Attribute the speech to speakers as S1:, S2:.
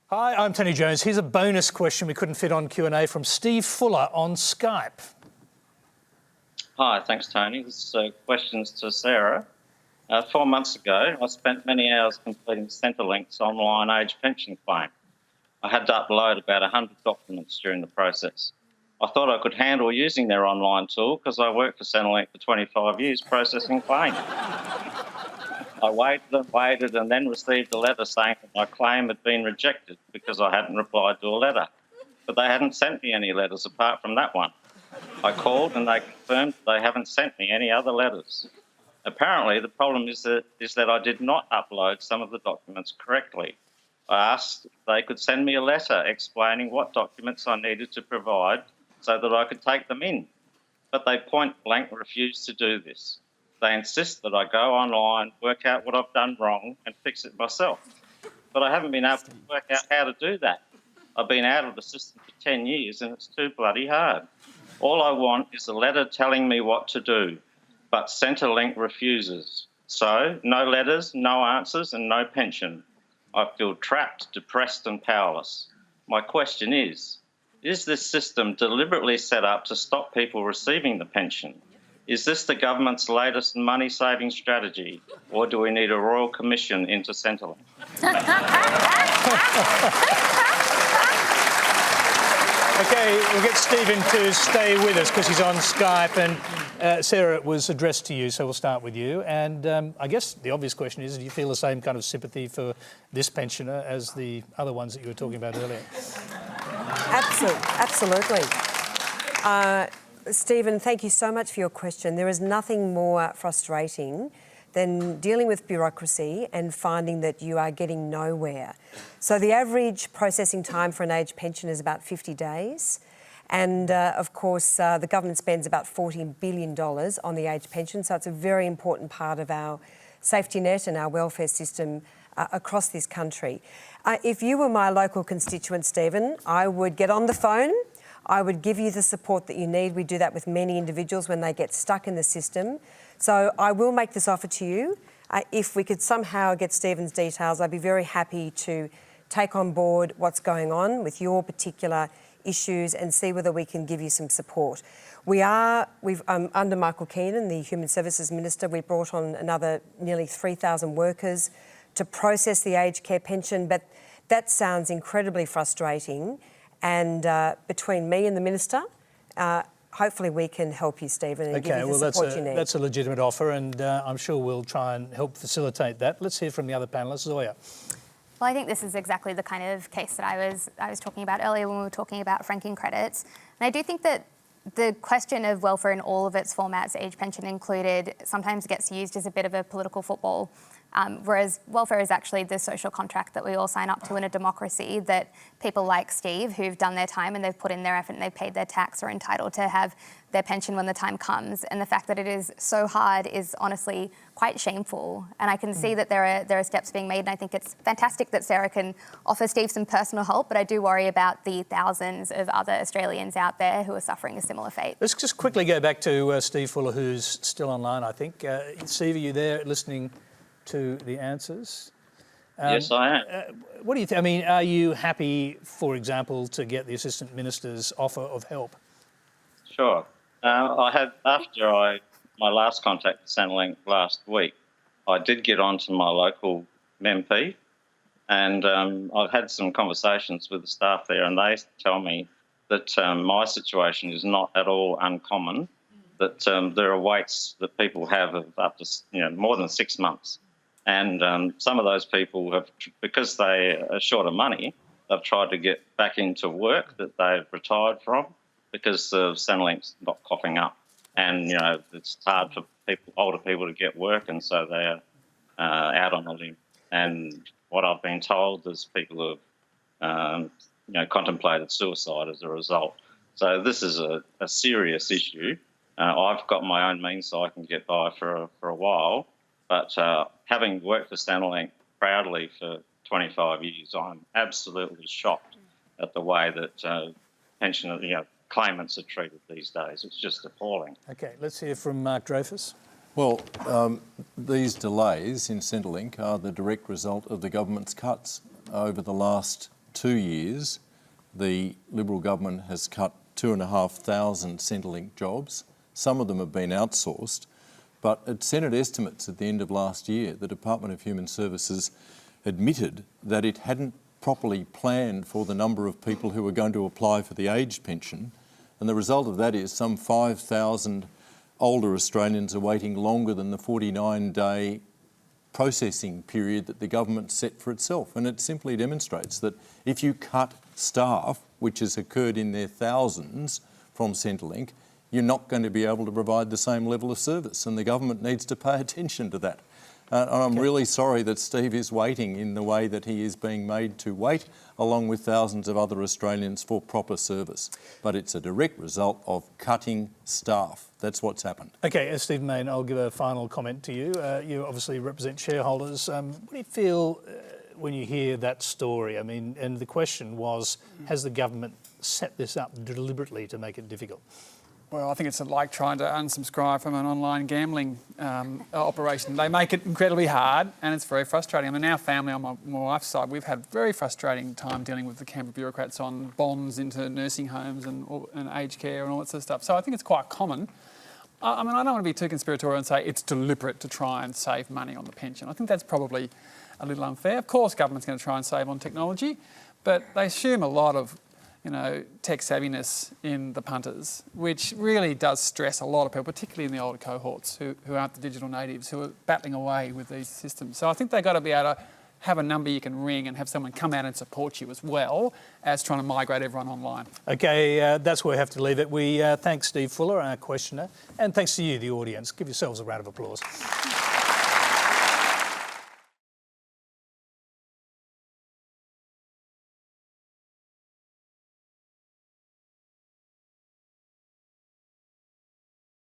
S1: Hi, I'm Tony Jones. Here's a bonus question we couldn't fit on Q&A from Steve Fuller on Skype.
S2: Hi, thanks, Tony. This question's to Sarah. 4 months ago, I spent many hours completing Centrelink's online age pension claim. I had to upload about 100 documents during the process. I thought I could handle using their online tool because I worked for Centrelink for 25 years processing claims. I waited and then received a letter saying that my claim had been rejected because I hadn't replied to a letter. But they hadn't sent me any letters apart from that one. I called and they confirmed they haven't sent me any other letters. Apparently, the problem is that I did not upload some of the documents correctly. I asked if they could send me a letter explaining what documents I needed to provide so that I could take them in. But they point blank refused to do this. They insist that I go online, work out what I've done wrong and fix it myself. But I haven't been able to work out how to do that. I've been out of the system for 10 years and it's too bloody hard. All I want is a letter telling me what to do, but Centrelink refuses. So, no letters, no answers and no pension. I feel trapped, depressed and powerless. My question is this system deliberately set up to stop people receiving the pension? Is this the government's latest money-saving strategy, or do we need a royal commission into Centrelink?
S1: OK, we'll get Stephen to stay with us because he's on Skype. And Sarah, it was addressed to you, so we'll start with you. And I guess the obvious question is, do you feel the same kind of sympathy for this pensioner as the other ones that you were talking about earlier?
S3: Absolutely. Stephen, thank you so much for your question. There is nothing more frustrating than dealing with bureaucracy and finding that you are getting nowhere. So the average processing time for an age pension is about 50 days. And of course, the government spends about $40 billion on the age pension. So it's a very important part of our safety net and our welfare system across this country. If you were my local constituent, Stephen, I would get on the phone. I would give you the support that you need. We do that with many individuals when they get stuck in the system. So I will make this offer to you. If we could somehow get Stephen's details, I'd be very happy to take on board what's going on with your particular issues and see whether we can give you some support. We've under Michael Keenan, the Human Services Minister, we brought on another nearly 3,000 workers to process the aged care pension, but that sounds incredibly frustrating. And between me and the Minister, hopefully we can help you, Stephen, and give you the support you need.
S1: That's a legitimate offer, and I'm sure we'll try and help facilitate that. Let's hear from the other panellists. Zoya.
S4: Well, I think this is exactly the kind of case that I was talking about earlier when we were talking about franking credits. And I do think that the question of welfare in all of its formats, age pension included, sometimes gets used as a bit of a political football. Whereas welfare is actually the social contract that we all sign up to in a democracy, that people like Steve, who've done their time and they've put in their effort and they've paid their tax, are entitled to have their pension when the time comes. And the fact that it is so hard is honestly quite shameful. And I can see that there are steps being made, and I think it's fantastic that Sarah can offer Steve some personal help, but I do worry about the thousands of other Australians out there who are suffering a similar fate.
S1: Let's just quickly go back to Steve Fuller, who's still online, I think. Steve, are you there listening to the answers?
S2: Yes, I am.
S1: What do you think? I mean, are you happy, for example, to get the Assistant Minister's offer of help?
S2: Sure. I had, after my last contact with Centrelink last week, I did get onto my local MP, and I've had some conversations with the staff there, and they tell me that my situation is not at all uncommon, that there are waits that people have of up to more than 6 months. And some of those people have, because they are short of money, they've tried to get back into work that they've retired from because Centrelink's not coughing up. And, it's hard for older people to get work, and so they're out on a limb. And what I've been told is people have, contemplated suicide as a result. So this is a serious issue. I've got my own means so I can get by for a while. But having worked for Centrelink proudly for 25 years, I'm absolutely shocked at the way that claimants are treated these days. It's just appalling.
S1: OK, let's hear from Mark DREYFUS.
S5: Well, these delays in Centrelink are the direct result of the government's cuts over the last 2 years, the Liberal government has cut 2,500 Centrelink jobs. Some of them have been outsourced, but at Senate estimates at the end of last year, the Department of Human Services admitted that it hadn't properly planned for the number of people who were going to apply for the aged pension, and the result of that is some 5,000 older Australians are waiting longer than the 49-day processing period that the government set for itself. And it simply demonstrates that if you cut staff, which has occurred in their thousands from Centrelink, you're not going to be able to provide the same level of service, and the government needs to pay attention to that. And I'm really sorry that Steve is waiting in the way that he is being made to wait, along with thousands of other Australians, for proper service. But it's a direct result of cutting staff. That's what's happened.
S1: Okay, Stephen Mayne, I'll give a final comment to you. You obviously represent shareholders. What do you feel when you hear that story? I mean, and the question was, has the government set this up deliberately to make it difficult?
S6: Well, I think it's like trying to unsubscribe from an online gambling operation. They make it incredibly hard, and it's very frustrating. I mean, our family on my wife's side, we've had a very frustrating time dealing with the Canberra bureaucrats on bonds into nursing homes and aged care and all that sort of stuff. So I think it's quite common. I mean, I don't want to be too conspiratorial and say it's deliberate to try and save money on the pension. I think that's probably a little unfair. Of course, government's going to try and save on technology, but they assume a lot of tech savviness in the punters, which really does stress a lot of people, particularly in the older cohorts who aren't the digital natives, who are battling away with these systems. So I think they've got to be able to have a number you can ring and have someone come out and support you, as well as trying to migrate everyone online.
S1: Okay, that's where we have to leave it. We thank Steve Fuller, our questioner, and thanks to you, the audience. Give yourselves a round of applause.